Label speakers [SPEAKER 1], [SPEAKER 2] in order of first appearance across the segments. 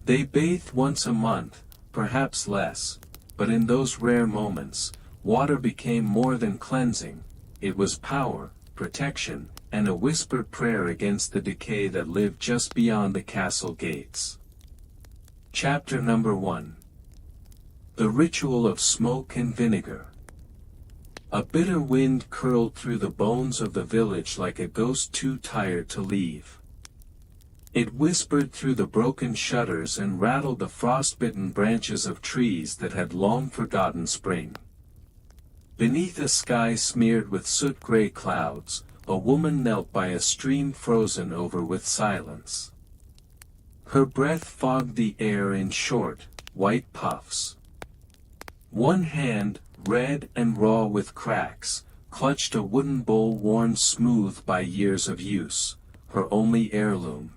[SPEAKER 1] They bathed once a month, perhaps less, but in those rare moments, water became more than cleansing, it was power, protection, and a whispered prayer against the decay that lived just beyond the castle gates. Chapter number 1. The Ritual of Smoke and Vinegar. A bitter wind curled through the bones of the village like a ghost too tired to leave. It whispered through the broken shutters and rattled the frostbitten branches of trees that had long forgotten spring. Beneath a sky smeared with soot-gray clouds, a woman knelt by a stream frozen over with silence. Her breath fogged the air in short, white puffs. One hand, red and raw with cracks, clutched a wooden bowl worn smooth by years of use, her only heirloom.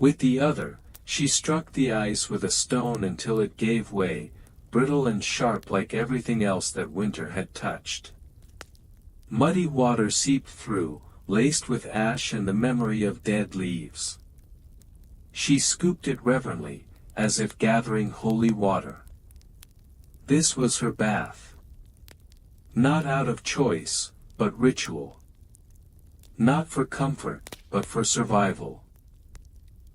[SPEAKER 1] With the other, she struck the ice with a stone until it gave way, brittle and sharp like everything else that winter had touched. Muddy water seeped through, laced with ash and the memory of dead leaves. She scooped it reverently, as if gathering holy water. This was her bath. Not out of choice, but ritual. Not for comfort, but for survival.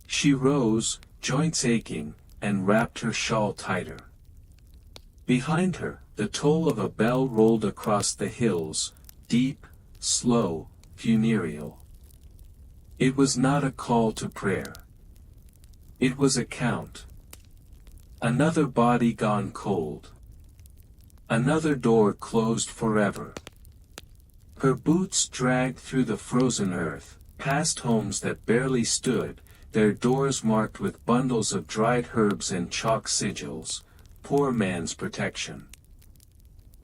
[SPEAKER 1] She rose, joints aching, and wrapped her shawl tighter. Behind her, the toll of a bell rolled across the hills, deep, slow, funereal. It was not a call to prayer. It was a count. Another body gone cold. Another door closed forever. Her boots dragged through the frozen earth, past homes that barely stood, their doors marked with bundles of dried herbs and chalk sigils, poor man's protection.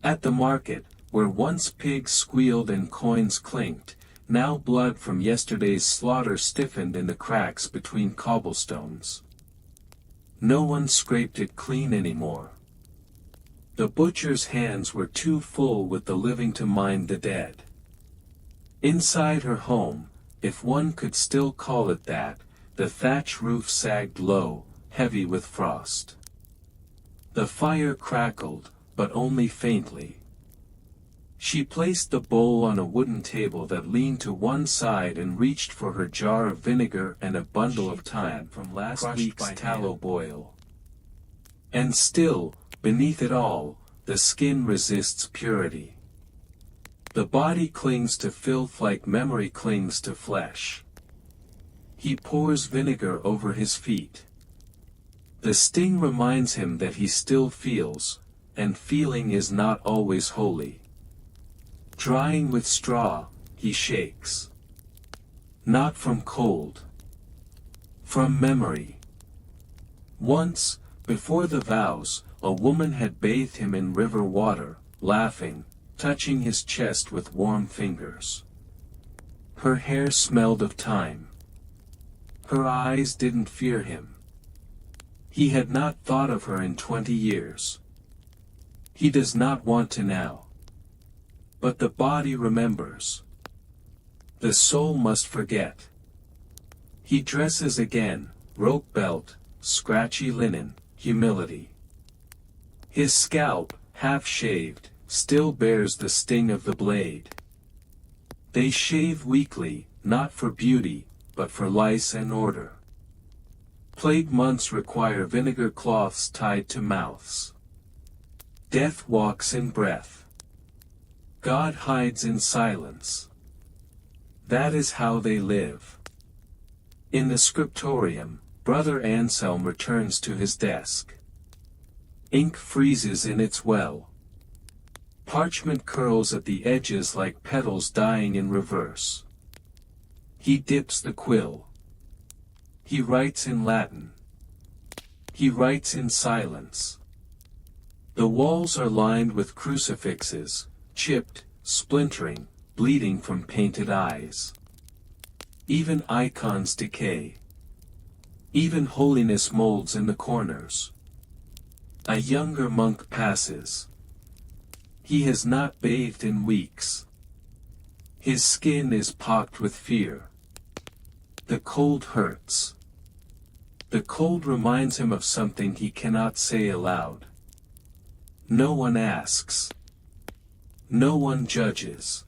[SPEAKER 1] At the market, where once pigs squealed and coins clinked, now blood from yesterday's slaughter stiffened in the cracks between cobblestones. No one scraped it clean anymore. The butcher's hands were too full with the living to mind the dead. Inside her home, if one could still call it that, the thatch roof sagged low, heavy with frost. The fire crackled, but only faintly. She placed the bowl on a wooden table that leaned to one side and reached for her jar of vinegar and a bundle of thyme from last week's tallow boil. And still, beneath it all, the skin resists purity. The body clings to filth like memory clings to flesh. He pours vinegar over his feet. The sting reminds him that he still feels, and feeling is not always holy. Drying with straw, he shakes. Not from cold. From memory. Once, before the vows, a woman had bathed him in river water, laughing, touching his chest with warm fingers. Her hair smelled of thyme. Her eyes didn't fear him. He had not thought of her in 20 years. He does not want to now. But the body remembers. The soul must forget. He dresses again, rope belt, scratchy linen, humility. His scalp, half-shaved, still bears the sting of the blade. They shave weekly, not for beauty, but for lice and order. Plague months require vinegar cloths tied to mouths. Death walks in breath. God hides in silence. That is how they live. In the scriptorium, Brother Anselm returns to his desk. Ink freezes in its well. Parchment curls at the edges like petals dying in reverse. He dips the quill. He writes in Latin. He writes in silence. The walls are lined with crucifixes, chipped, splintering, bleeding from painted eyes. Even icons decay. Even holiness molds in the corners. A younger monk passes. He has not bathed in weeks. His skin is pocked with fear. The cold hurts. The cold reminds him of something he cannot say aloud. No one asks. No one judges.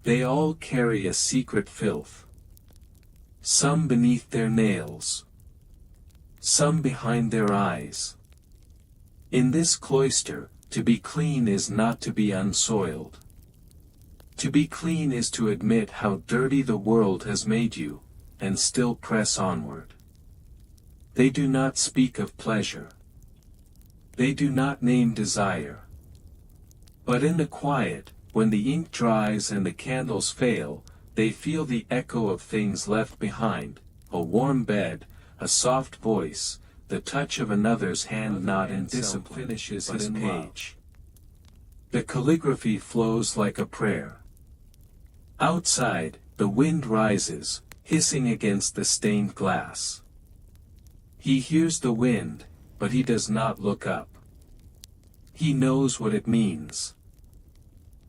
[SPEAKER 1] They all carry a secret filth. Some beneath their nails. Some behind their eyes. In this cloister, to be clean is not to be unsoiled. To be clean is to admit how dirty the world has made you, and still press onward. They do not speak of pleasure. They do not name desire. But in the quiet, when the ink dries and the candles fail, they feel the echo of things left behind, a warm bed, a soft voice, the touch of another's hand not in discipline, finishes his page. The calligraphy flows like a prayer. Outside, the wind rises, hissing against the stained glass. He hears the wind, but he does not look up. He knows what it means.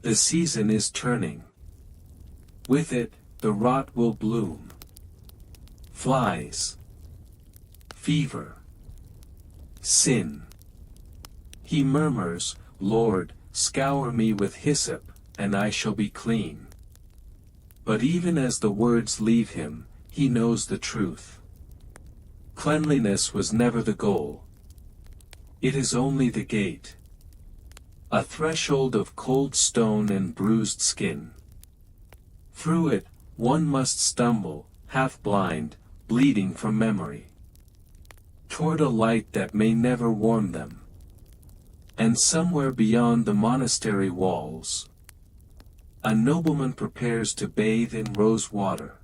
[SPEAKER 1] The season is turning. With it, the rot will bloom. Flies. Fever. Sin. He murmurs, "Lord, scour me with hyssop, and I shall be clean." But even as the words leave him, he knows the truth. Cleanliness was never the goal. It is only the gate. A threshold of cold stone and bruised skin. Through it, one must stumble, half blind, bleeding from memory, toward a light that may never warm them. And somewhere beyond the monastery walls, a nobleman prepares to bathe in rose water,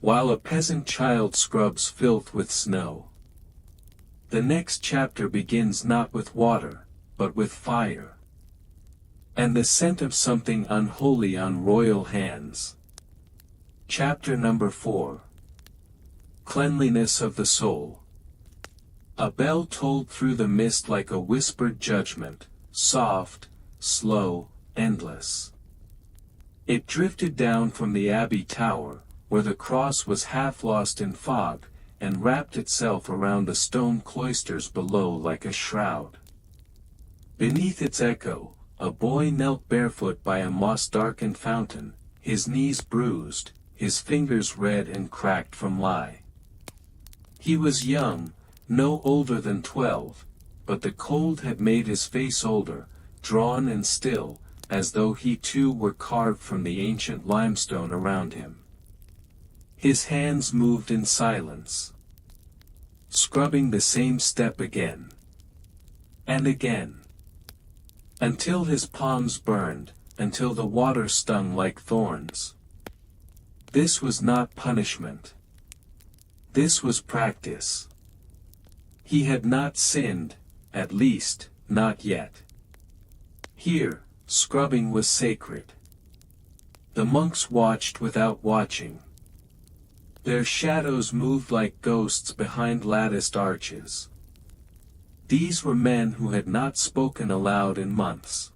[SPEAKER 1] while a peasant child scrubs filth with snow. The next chapter begins not with water, but with fire, and the scent of something unholy on royal hands. Chapter number 4. Cleanliness of the soul. A bell tolled through the mist like a whispered judgment, soft, slow, endless. It drifted down from the abbey tower, where the cross was half lost in fog, and wrapped itself around the stone cloisters below like a shroud. Beneath its echo, a boy knelt barefoot by a moss-darkened fountain, his knees bruised, his fingers red and cracked from lie. He was young, no older than 12, but the cold had made his face older, drawn and still, as though he too were carved from the ancient limestone around him. His hands moved in silence, scrubbing the same step again and again, until his palms burned, until the water stung like thorns. This was not punishment. This was practice. He had not sinned, at least, not yet. Here, scrubbing was sacred. The monks watched without watching. Their shadows moved like ghosts behind latticed arches. These were men who had not spoken aloud in months.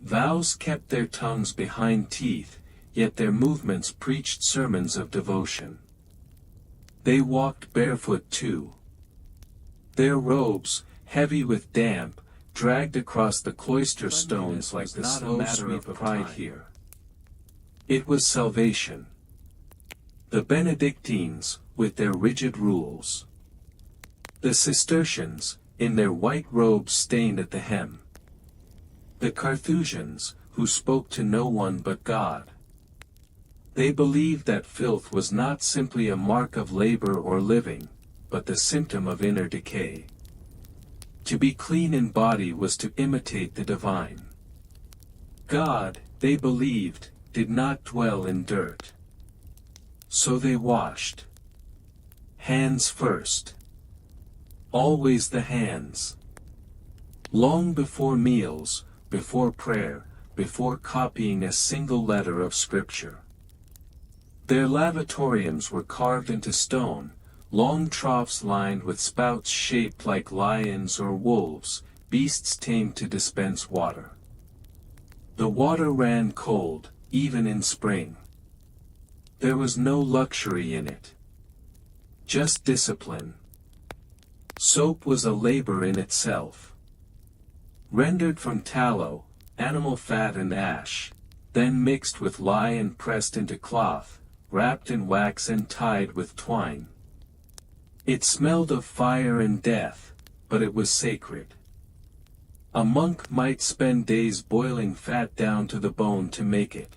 [SPEAKER 1] Vows kept their tongues behind teeth, yet their movements preached sermons of devotion. They walked barefoot too. Their robes, heavy with damp, dragged across the cloister stones like the slow sweep of pride here. It was salvation. The Benedictines, with their rigid rules. The Cistercians, in their white robes stained at the hem. The Carthusians, who spoke to no one but God. They believed that filth was not simply a mark of labor or living, but the symptom of inner decay. To be clean in body was to imitate the divine. God, they believed, did not dwell in dirt. So they washed. Hands first. Always the hands. Long before meals, before prayer, before copying a single letter of Scripture. Their lavatoriums were carved into stone, long troughs lined with spouts shaped like lions or wolves, beasts tamed to dispense water. The water ran cold, even in spring. There was no luxury in it. just discipline. Soap was a labor in itself. Rendered from tallow, animal fat and ash, then mixed with lye and pressed into cloth, wrapped in wax and tied with twine. It smelled of fire and death, but it was sacred. A monk might spend days boiling fat down to the bone to make it.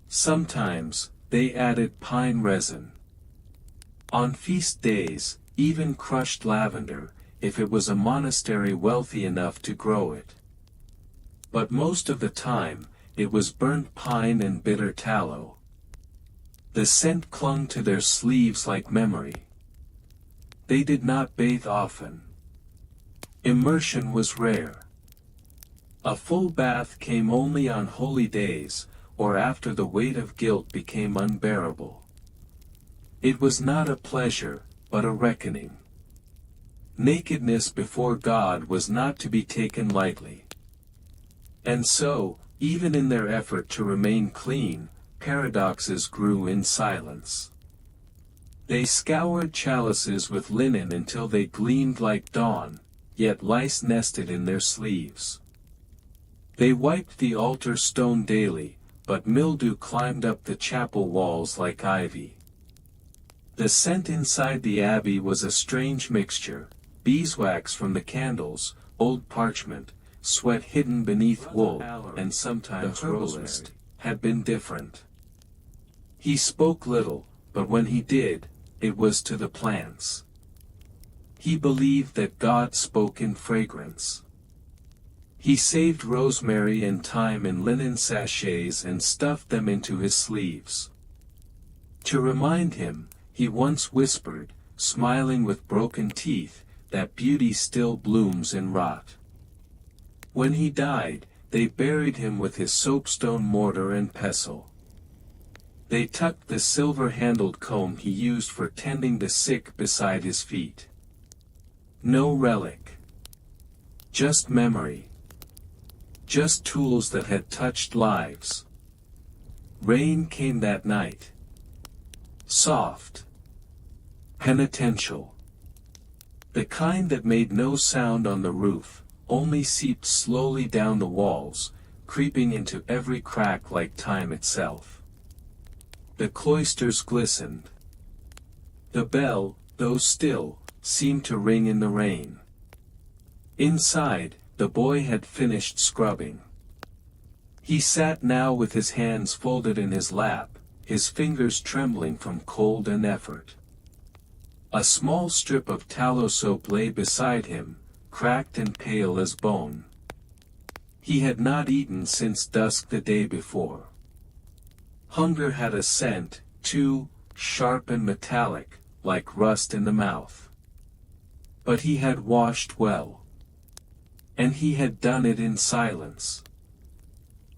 [SPEAKER 1] Sometimes, they added pine resin. On feast days, even crushed lavender, if it was a monastery wealthy enough to grow it. But most of the time, it was burnt pine and bitter tallow. The scent clung to their sleeves like memory. They did not bathe often. Immersion was rare. A full bath came only on holy days, or after the weight of guilt became unbearable. It was not a pleasure, but a reckoning. Nakedness before God was not to be taken lightly. And so, even in their effort to remain clean, paradoxes grew in silence. They scoured chalices with linen until they gleamed like dawn, yet lice nested in their sleeves. They wiped the altar stone daily, but mildew climbed up the chapel walls like ivy. The scent inside the abbey was a strange mixture: beeswax from the candles, old parchment, sweat hidden beneath wool, and sometimes the herbalist had been different. He spoke little, but when he did, it was to the plants. He believed that God spoke in fragrance. He saved rosemary and thyme in linen sachets and stuffed them into his sleeves. To remind him, he once whispered, smiling with broken teeth, that beauty still blooms in rot. When he died, they buried him with his soapstone mortar and pestle. They tucked the silver-handled comb he used for tending the sick beside his feet. No relic. Just memory. Just tools that had touched lives. Rain came that night. Soft. Penitential. The kind that made no sound on the roof, only seeped slowly down the walls, creeping into every crack like time itself. The cloisters glistened. The bell, though still, seemed to ring in the rain. Inside, the boy had finished scrubbing. He sat now with his hands folded in his lap, his fingers trembling from cold and effort. A small strip of tallow soap lay beside him, cracked and pale as bone. He had not eaten since dusk the day before. Hunger had a scent, too, sharp and metallic, like rust in the mouth. But he had washed well. And he had done it in silence.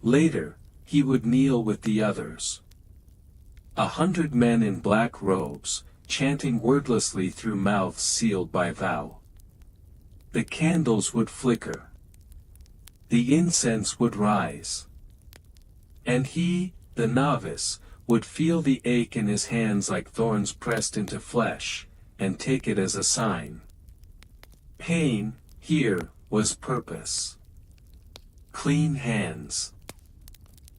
[SPEAKER 1] Later, he would kneel with the others. 100 men in black robes, chanting wordlessly through mouths sealed by vow. The candles would flicker. The incense would rise. And he, the novice, would feel the ache in his hands like thorns pressed into flesh, and take it as a sign. Pain, here, was purpose. Clean hands.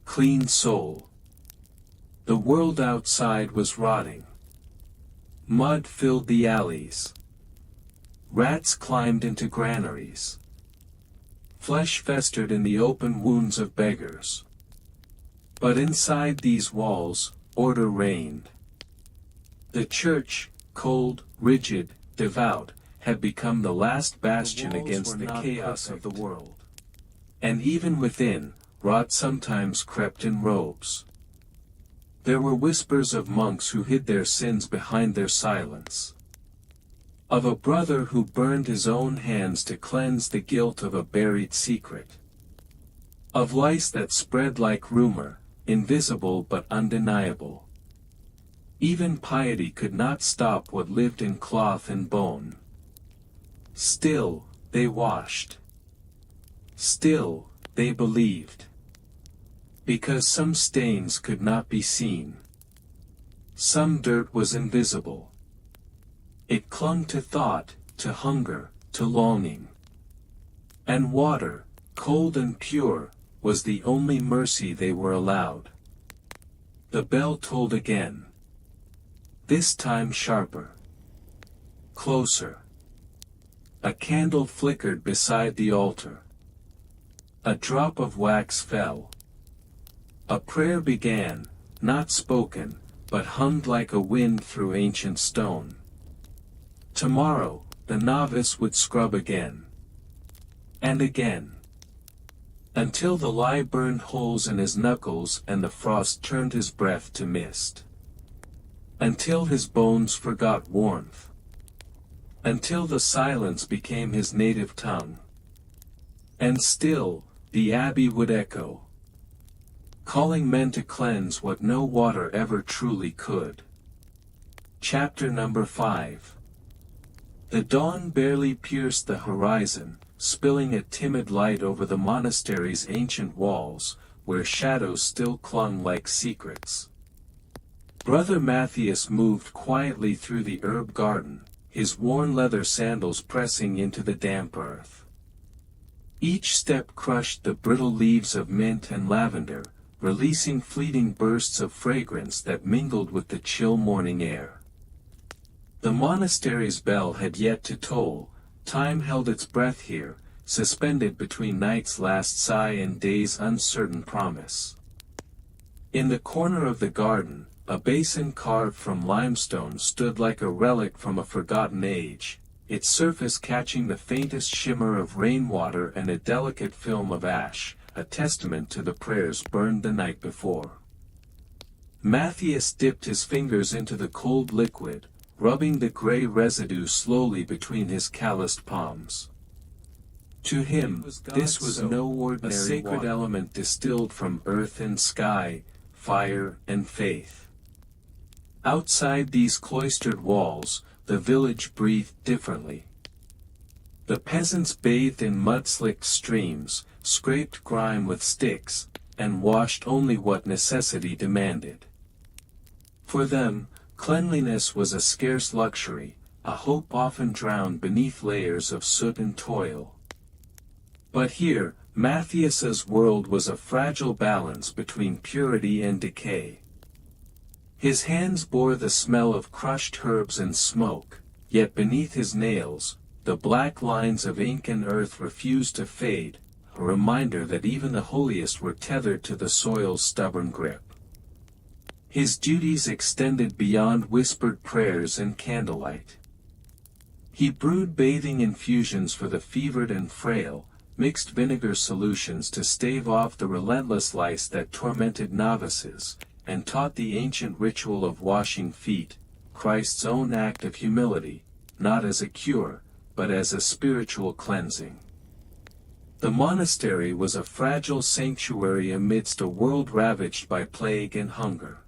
[SPEAKER 1] Clean soul. The world outside was rotting. Mud filled the alleys. Rats climbed into granaries. Flesh festered in the open wounds of beggars. But inside these walls, order reigned. The church, cold, rigid, devout, had become the last bastion against the chaos of the world. And even within, rot sometimes crept in robes. There were whispers of monks who hid their sins behind their silence. Of a brother who burned his own hands to cleanse the guilt of a buried secret. Of lice that spread like rumor, invisible but undeniable. Even piety could not stop what lived in cloth and bone. Still, they washed. Still, they believed. Because some stains could not be seen. Some dirt was invisible. It clung to thought, to hunger, to longing. And water, cold and pure, was the only mercy they were allowed. The bell tolled again. This time sharper. Closer. A candle flickered beside the altar. A drop of wax fell. A prayer began, not spoken, but hummed like a wind through ancient stone. Tomorrow, the novice would scrub again. And again. Until the lye burned holes in his knuckles and the frost turned his breath to mist. Until his bones forgot warmth. Until the silence became his native tongue. And still, the abbey would echo, calling men to cleanse what no water ever truly could. Chapter number 5. The dawn barely pierced the horizon, spilling a timid light over the monastery's ancient walls, where shadows still clung like secrets. Brother Matthias moved quietly through the herb garden, his worn leather sandals pressing into the damp earth. Each step crushed the brittle leaves of mint and lavender, releasing fleeting bursts of fragrance that mingled with the chill morning air. The monastery's bell had yet to toll. Time held its breath here, suspended between night's last sigh and day's uncertain promise. In the corner of the garden, a basin carved from limestone stood like a relic from a forgotten age, its surface catching the faintest shimmer of rainwater and a delicate film of ash, a testament to the prayers burned the night before. Matthias dipped his fingers into the cold liquid, rubbing the gray residue slowly between his calloused palms. To him, this was no ordinary a sacred water, element distilled from earth and sky, fire and faith. Outside these cloistered walls, the village breathed differently. The peasants bathed in mud-slicked streams, scraped grime with sticks, and washed only what necessity demanded. For them, cleanliness was a scarce luxury, a hope often drowned beneath layers of soot and toil. But here, Matthias's world was a fragile balance between purity and decay. His hands bore the smell of crushed herbs and smoke, yet beneath his nails, the black lines of ink and earth refused to fade, a reminder that even the holiest were tethered to the soil's stubborn grip. His duties extended beyond whispered prayers and candlelight. He brewed bathing infusions for the fevered and frail, mixed vinegar solutions to stave off the relentless lice that tormented novices, and taught the ancient ritual of washing feet, Christ's own act of humility, not as a cure, but as a spiritual cleansing. The monastery was a fragile sanctuary amidst a world ravaged by plague and hunger.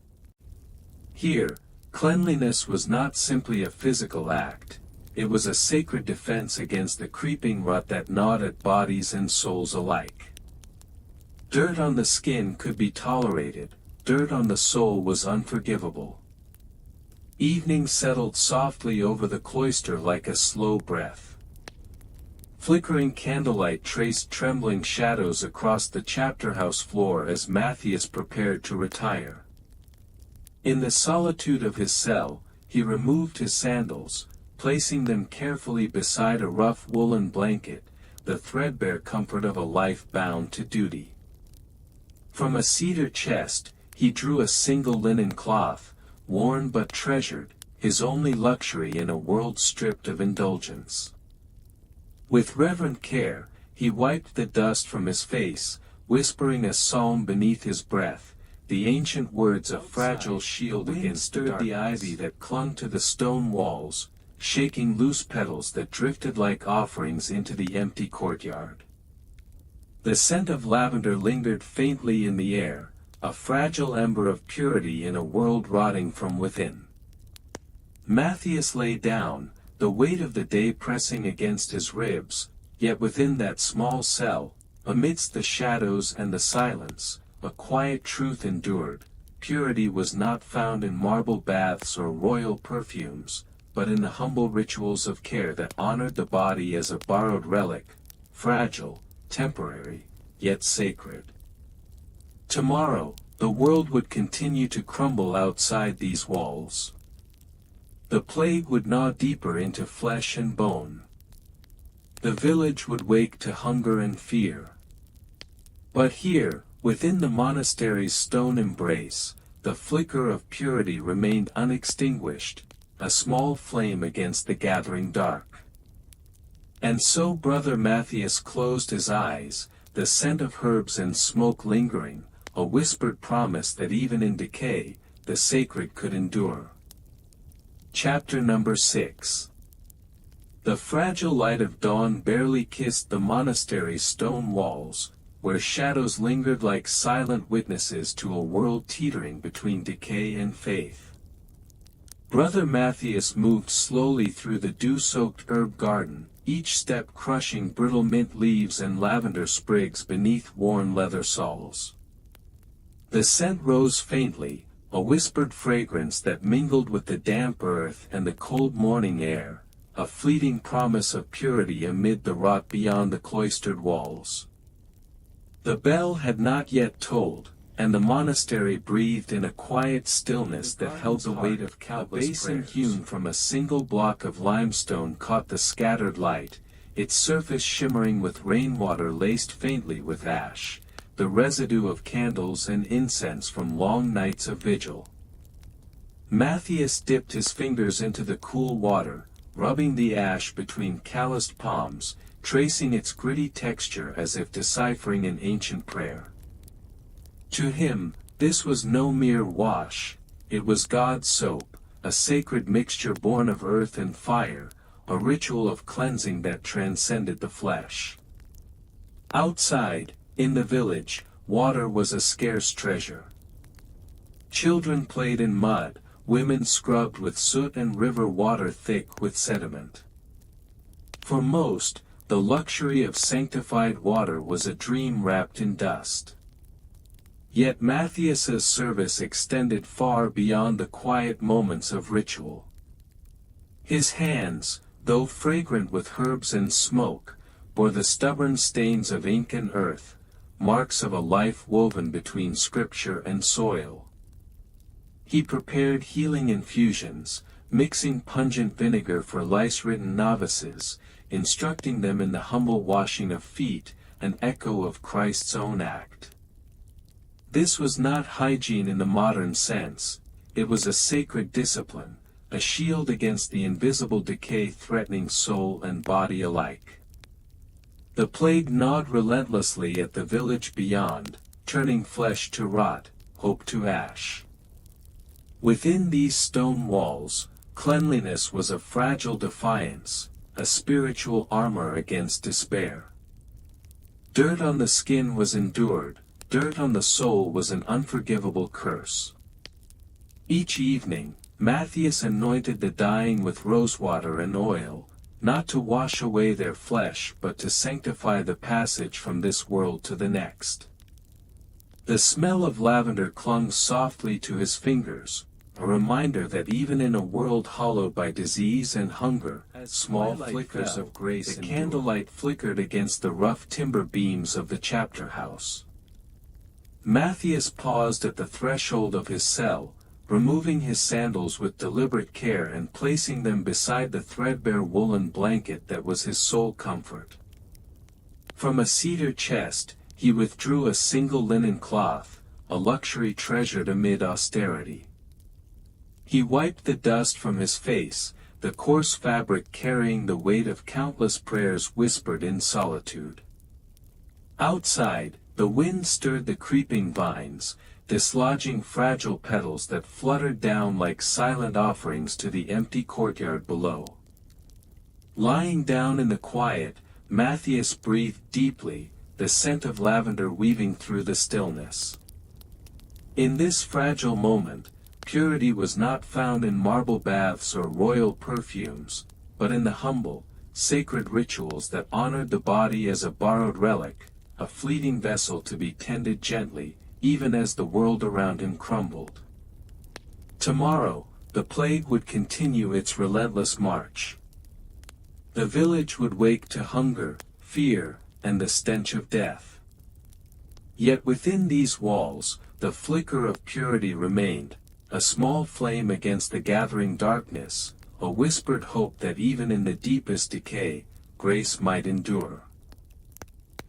[SPEAKER 1] Here, cleanliness was not simply a physical act, it was a sacred defense against the creeping rot that gnawed at bodies and souls alike. Dirt on the skin could be tolerated, dirt on the soul was unforgivable. Evening settled softly over the cloister like a slow breath. Flickering candlelight traced trembling shadows across the chapter house floor as Matthias prepared to retire. In the solitude of his cell, he removed his sandals, placing them carefully beside a rough woolen blanket, the threadbare comfort of a life bound to duty. From a cedar chest, he drew a single linen cloth, worn but treasured, his only luxury in a world stripped of indulgence. With reverent care, he wiped the dust from his face, whispering a psalm beneath his breath, the ancient words a fragile shield against the ivy that clung to the stone walls, shaking loose petals that drifted like offerings into the empty courtyard. The scent of lavender lingered faintly in the air, a fragile ember of purity in a world rotting from within. Matthias lay down, the weight of the day pressing against his ribs, yet within that small cell, amidst the shadows and the silence, a quiet truth endured. Purity was not found in marble baths or royal perfumes, but in the humble rituals of care that honored the body as a borrowed relic, fragile, temporary, yet sacred. Tomorrow, the world would continue to crumble outside these walls. The plague would gnaw deeper into flesh and bone. The village would wake to hunger and fear. But here, within the monastery's stone embrace, the flicker of purity remained unextinguished, a small flame against the gathering dark. And so Brother Matthias closed his eyes, the scent of herbs and smoke lingering, a whispered promise that even in decay, the sacred could endure. Chapter number 6. The fragile light of dawn barely kissed the monastery's stone walls, where shadows lingered like silent witnesses to a world teetering between decay and faith. Brother Matthias moved slowly through the dew-soaked herb garden, each step crushing brittle mint leaves and lavender sprigs beneath worn leather soles. The scent rose faintly, a whispered fragrance that mingled with the damp earth and the cold morning air, a fleeting promise of purity amid the rot beyond the cloistered walls. The bell had not yet tolled, and the monastery breathed in a quiet stillness that held the weight of countless prayers. A basin hewn from a single block of limestone caught the scattered light, its surface shimmering with rainwater laced faintly with ash, the residue of candles and incense from long nights of vigil. Matthias dipped his fingers into the cool water, rubbing the ash between calloused palms, tracing its gritty texture as if deciphering an ancient prayer. To him, this was no mere wash, it was God's soap, a sacred mixture born of earth and fire, a ritual of cleansing that transcended the flesh. Outside, in the village, water was a scarce treasure. Children played in mud, women scrubbed with soot and river water thick with sediment. For most, the luxury of sanctified water was a dream wrapped in dust. Yet Matthias's service extended far beyond the quiet moments of ritual. His hands, though fragrant with herbs and smoke, bore the stubborn stains of ink and earth, marks of a life woven between scripture and soil. He prepared healing infusions, mixing pungent vinegar for lice-ridden novices, instructing them in the humble washing of feet, an echo of Christ's own act. This was not hygiene in the modern sense, it was a sacred discipline, a shield against the invisible decay threatening soul and body alike. The plague gnawed relentlessly at the village beyond, turning flesh to rot, hope to ash. Within these stone walls, cleanliness was a fragile defiance, a spiritual armor against despair. Dirt on the skin was endured, dirt on the soul was an unforgivable curse. Each evening, Matthias anointed the dying with rosewater and oil, not to wash away their flesh but to sanctify the passage from this world to the next. The smell of lavender clung softly to his fingers, a reminder that even in a world hollowed by disease and hunger, small flickers of grace the candlelight flickered against the rough timber beams of the chapter house. Matthias paused at the threshold of his cell, removing his sandals with deliberate care and placing them beside the threadbare woolen blanket that was his sole comfort. From a cedar chest, he withdrew a single linen cloth, a luxury treasured amid austerity. He wiped the dust from his face, the coarse fabric carrying the weight of countless prayers whispered in solitude. Outside, the wind stirred the creeping vines, dislodging fragile petals that fluttered down like silent offerings to the empty courtyard below. Lying down in the quiet, Matthias breathed deeply, the scent of lavender weaving through the stillness. In this fragile moment, purity was not found in marble baths or royal perfumes, but in the humble, sacred rituals that honored the body as a borrowed relic, a fleeting vessel to be tended gently, even as the world around him crumbled. Tomorrow, the plague would continue its relentless march. The village would wake to hunger, fear, and the stench of death. Yet within these walls, the flicker of purity remained, a small flame against the gathering darkness, a whispered hope that even in the deepest decay, grace might endure.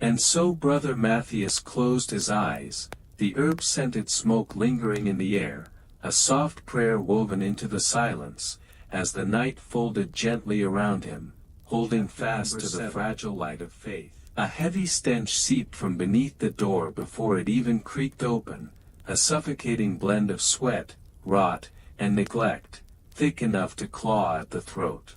[SPEAKER 1] And so Brother Matthias closed his eyes, the herb-scented smoke lingering in the air, a soft prayer woven into the silence, as the night folded gently around him, holding fast to the fragile light of faith. A heavy stench seeped from beneath the door before it even creaked open, a suffocating blend of sweat, rot, and neglect, thick enough to claw at the throat.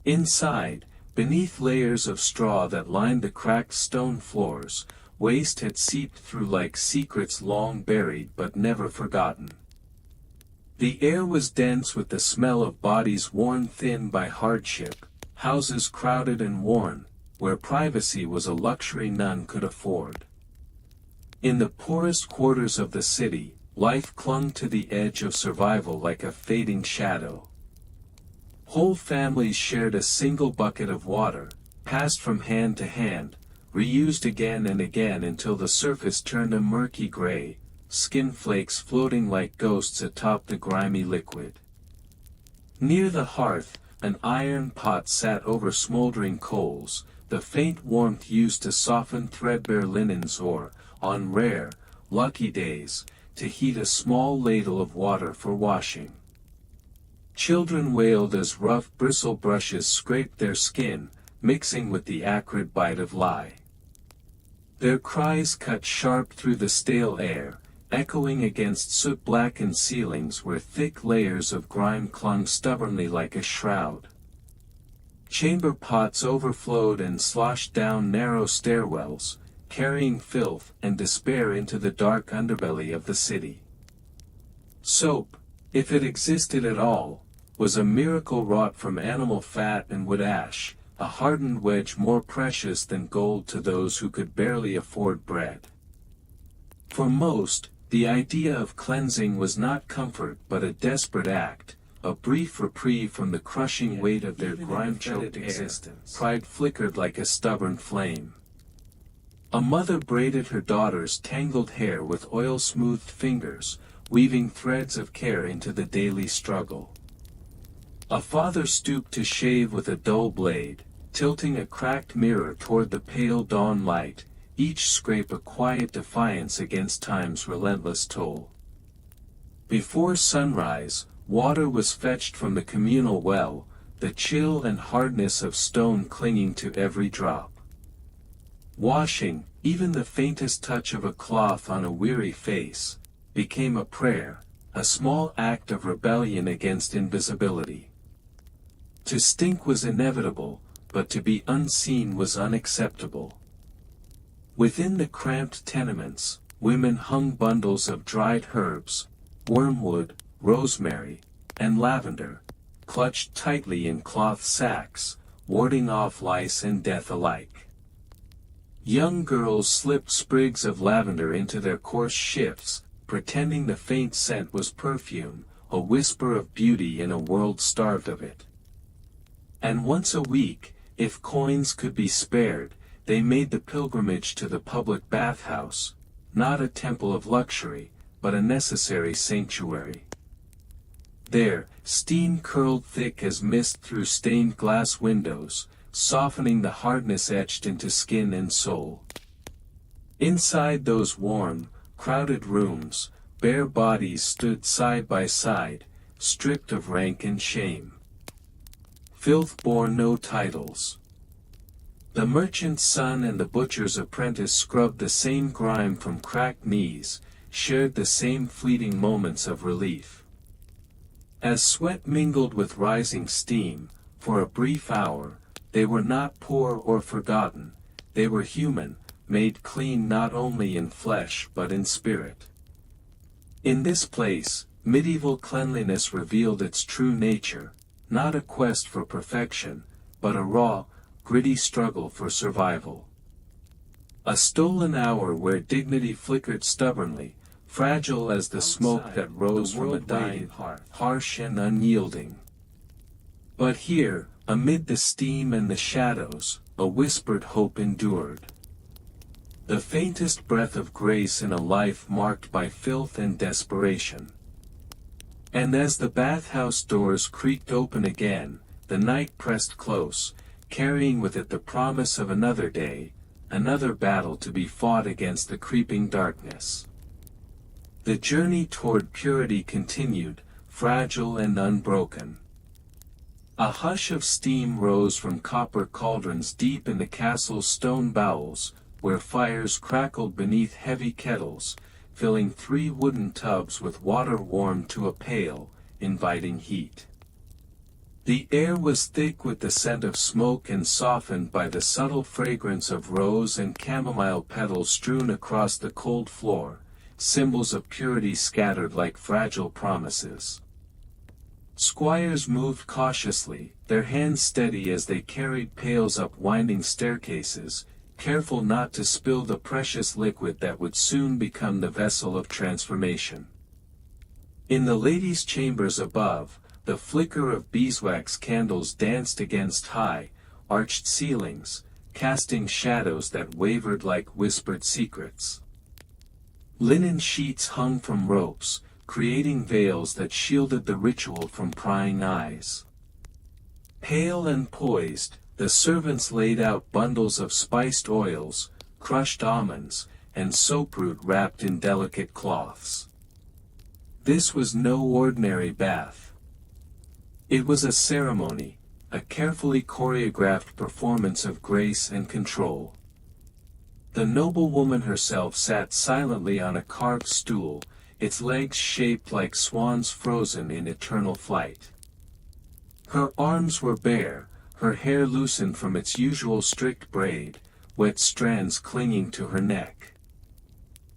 [SPEAKER 1] Inside, beneath layers of straw that lined the cracked stone floors, waste had seeped through like secrets long buried but never forgotten. The air was dense with the smell of bodies worn thin by hardship, houses crowded and worn, where privacy was a luxury none could afford. In the poorest quarters of the city, life clung to the edge of survival like a fading shadow. Whole families shared a single bucket of water, passed from hand to hand, reused again and again until the surface turned a murky gray, skin flakes floating like ghosts atop the grimy liquid. Near the hearth, an iron pot sat over smoldering coals, the faint warmth used to soften threadbare linens or, on rare, lucky days, to heat a small ladle of water for washing. Children wailed as rough bristle brushes scraped their skin, mixing with the acrid bite of lye. Their cries cut sharp through the stale air, echoing against soot-blackened ceilings where thick layers of grime clung stubbornly like a shroud. Chamber pots overflowed and sloshed down narrow stairwells, carrying filth and despair into the dark underbelly of the city. Soap, if it existed at all, was a miracle wrought from animal fat and wood ash, a hardened wedge more precious than gold to those who could barely afford bread. For most, the idea of cleansing was not comfort but a desperate act, a brief reprieve from the crushing weight of their grime-choked existence. Pride flickered like a stubborn flame. A mother braided her daughter's tangled hair with oil-smoothed fingers, weaving threads of care into the daily struggle. A father stooped to shave with a dull blade, tilting a cracked mirror toward the pale dawn light, each scrape a quiet defiance against time's relentless toll. Before sunrise, water was fetched from the communal well, the chill and hardness of stone clinging to every drop. Washing, even the faintest touch of a cloth on a weary face, became a prayer, a small act of rebellion against invisibility. To stink was inevitable, but to be unseen was unacceptable. Within the cramped tenements, women hung bundles of dried herbs, wormwood, rosemary, and lavender, clutched tightly in cloth sacks, warding off lice and death alike. Young girls slipped sprigs of lavender into their coarse shifts, pretending the faint scent was perfume, a whisper of beauty in a world starved of it. And once a week, if coins could be spared, they made the pilgrimage to the public bathhouse, not a temple of luxury, but a necessary sanctuary. There, steam curled thick as mist through stained glass windows, softening the hardness etched into skin and soul. Inside those warm, crowded rooms, bare bodies stood side by side, stripped of rank and shame. Filth bore no titles. The merchant's son and the butcher's apprentice scrubbed the same grime from cracked knees, shared the same fleeting moments of relief. As sweat mingled with rising steam, for a brief hour, they were not poor or forgotten, they were human, made clean not only in flesh but in spirit. In this place, medieval cleanliness revealed its true nature, not a quest for perfection, but a raw, gritty struggle for survival. A stolen hour where dignity flickered stubbornly, fragile as the smoke that rose from a dying hearth, harsh and unyielding. But here, amid the steam and the shadows, a whispered hope endured. The faintest breath of grace in a life marked by filth and desperation. And as the bathhouse doors creaked open again, the night pressed close, carrying with it the promise of another day, another battle to be fought against the creeping darkness. The journey toward purity continued, fragile and unbroken. A hush of steam rose from copper cauldrons deep in the castle's stone bowels, where fires crackled beneath heavy kettles, filling 3 wooden tubs with water warmed to a pale, inviting heat. The air was thick with the scent of smoke and softened by the subtle fragrance of rose and chamomile petals strewn across the cold floor, symbols of purity scattered like fragile promises. Squires moved cautiously, their hands steady as they carried pails up winding staircases, careful not to spill the precious liquid that would soon become the vessel of transformation. In the ladies' chambers above, the flicker of beeswax candles danced against high, arched ceilings, casting shadows that wavered like whispered secrets. Linen sheets hung from ropes, creating veils that shielded the ritual from prying eyes. Pale and poised, the servants laid out bundles of spiced oils, crushed almonds, and soaproot wrapped in delicate cloths. This was no ordinary bath. It was a ceremony, a carefully choreographed performance of grace and control. The noblewoman herself sat silently on a carved stool, its legs shaped like swans frozen in eternal flight. Her arms were bare, her hair loosened from its usual strict braid, wet strands clinging to her neck.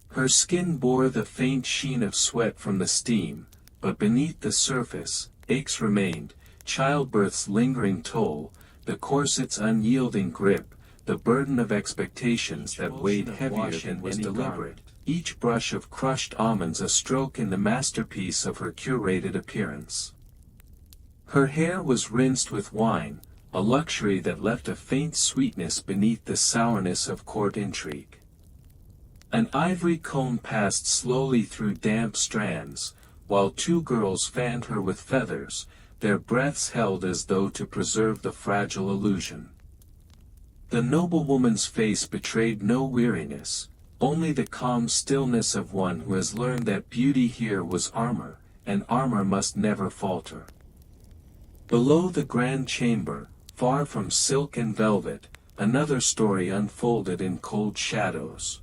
[SPEAKER 1] Her skin bore the faint sheen of sweat from the steam, but beneath the surface, aches remained, childbirth's lingering toll, the corset's unyielding grip, the burden of expectations that weighed heavier than any deliberate, each brush of crushed almonds a stroke in the masterpiece of her curated appearance. Her hair was rinsed with wine, a luxury that left a faint sweetness beneath the sourness of court intrigue. An ivory comb passed slowly through damp strands, while 2 girls fanned her with feathers, their breaths held as though to preserve the fragile illusion. The noblewoman's face betrayed no weariness, only the calm stillness of one who has learned that beauty here was armor, and armor must never falter. Below the grand chamber, far from silk and velvet, another story unfolded in cold shadows.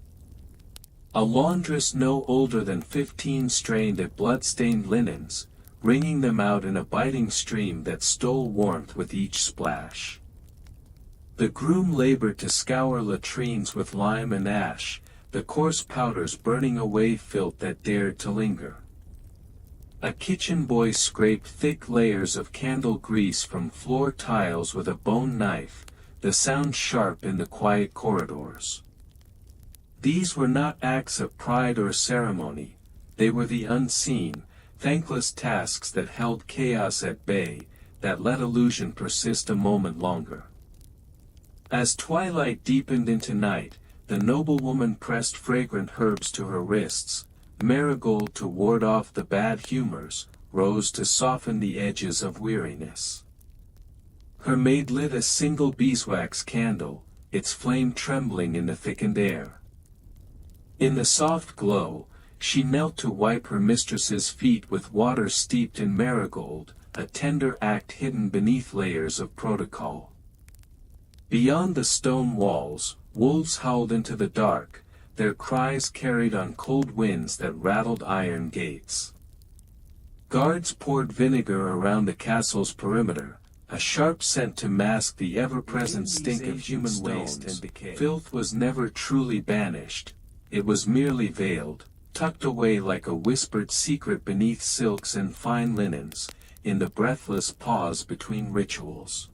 [SPEAKER 1] A laundress no older than 15 strained at blood-stained linens, wringing them out in a biting stream that stole warmth with each splash. The groom labored to scour latrines with lime and ash, the coarse powders burning away filth that dared to linger. A kitchen boy scraped thick layers of candle grease from floor tiles with a bone knife, the sound sharp in the quiet corridors. These were not acts of pride or ceremony, they were the unseen, thankless tasks that held chaos at bay, that let illusion persist a moment longer. As twilight deepened into night, the noblewoman pressed fragrant herbs to her wrists, marigold to ward off the bad humors, rose to soften the edges of weariness. Her maid lit a single beeswax candle, its flame trembling in the thickened air. In the soft glow, she knelt to wipe her mistress's feet with water steeped in marigold, a tender act hidden beneath layers of protocol. Beyond the stone walls, wolves howled into the dark, their cries carried on cold winds that rattled iron gates. Guards poured vinegar around the castle's perimeter, a sharp scent to mask the ever-present stink of human waste and decay. Filth was never truly banished, it was merely veiled, tucked away like a whispered secret beneath silks and fine linens, in the breathless pause between rituals.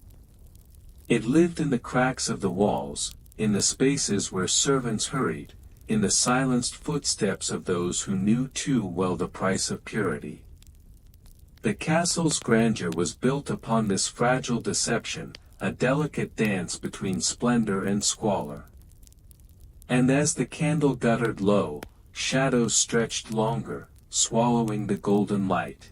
[SPEAKER 1] It lived in the cracks of the walls, in the spaces where servants hurried, in the silenced footsteps of those who knew too well the price of purity. The castle's grandeur was built upon this fragile deception, a delicate dance between splendor and squalor. And as the candle guttered low, shadows stretched longer, swallowing the golden light.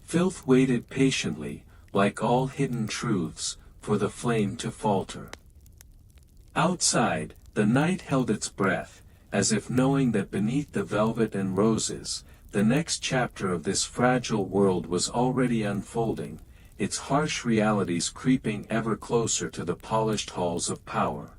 [SPEAKER 1] Filth waited patiently, like all hidden truths, for the flame to falter. Outside, the night held its breath, as if knowing that beneath the velvet and roses, the next chapter of this fragile world was already unfolding, its harsh realities creeping ever closer to the polished halls of power.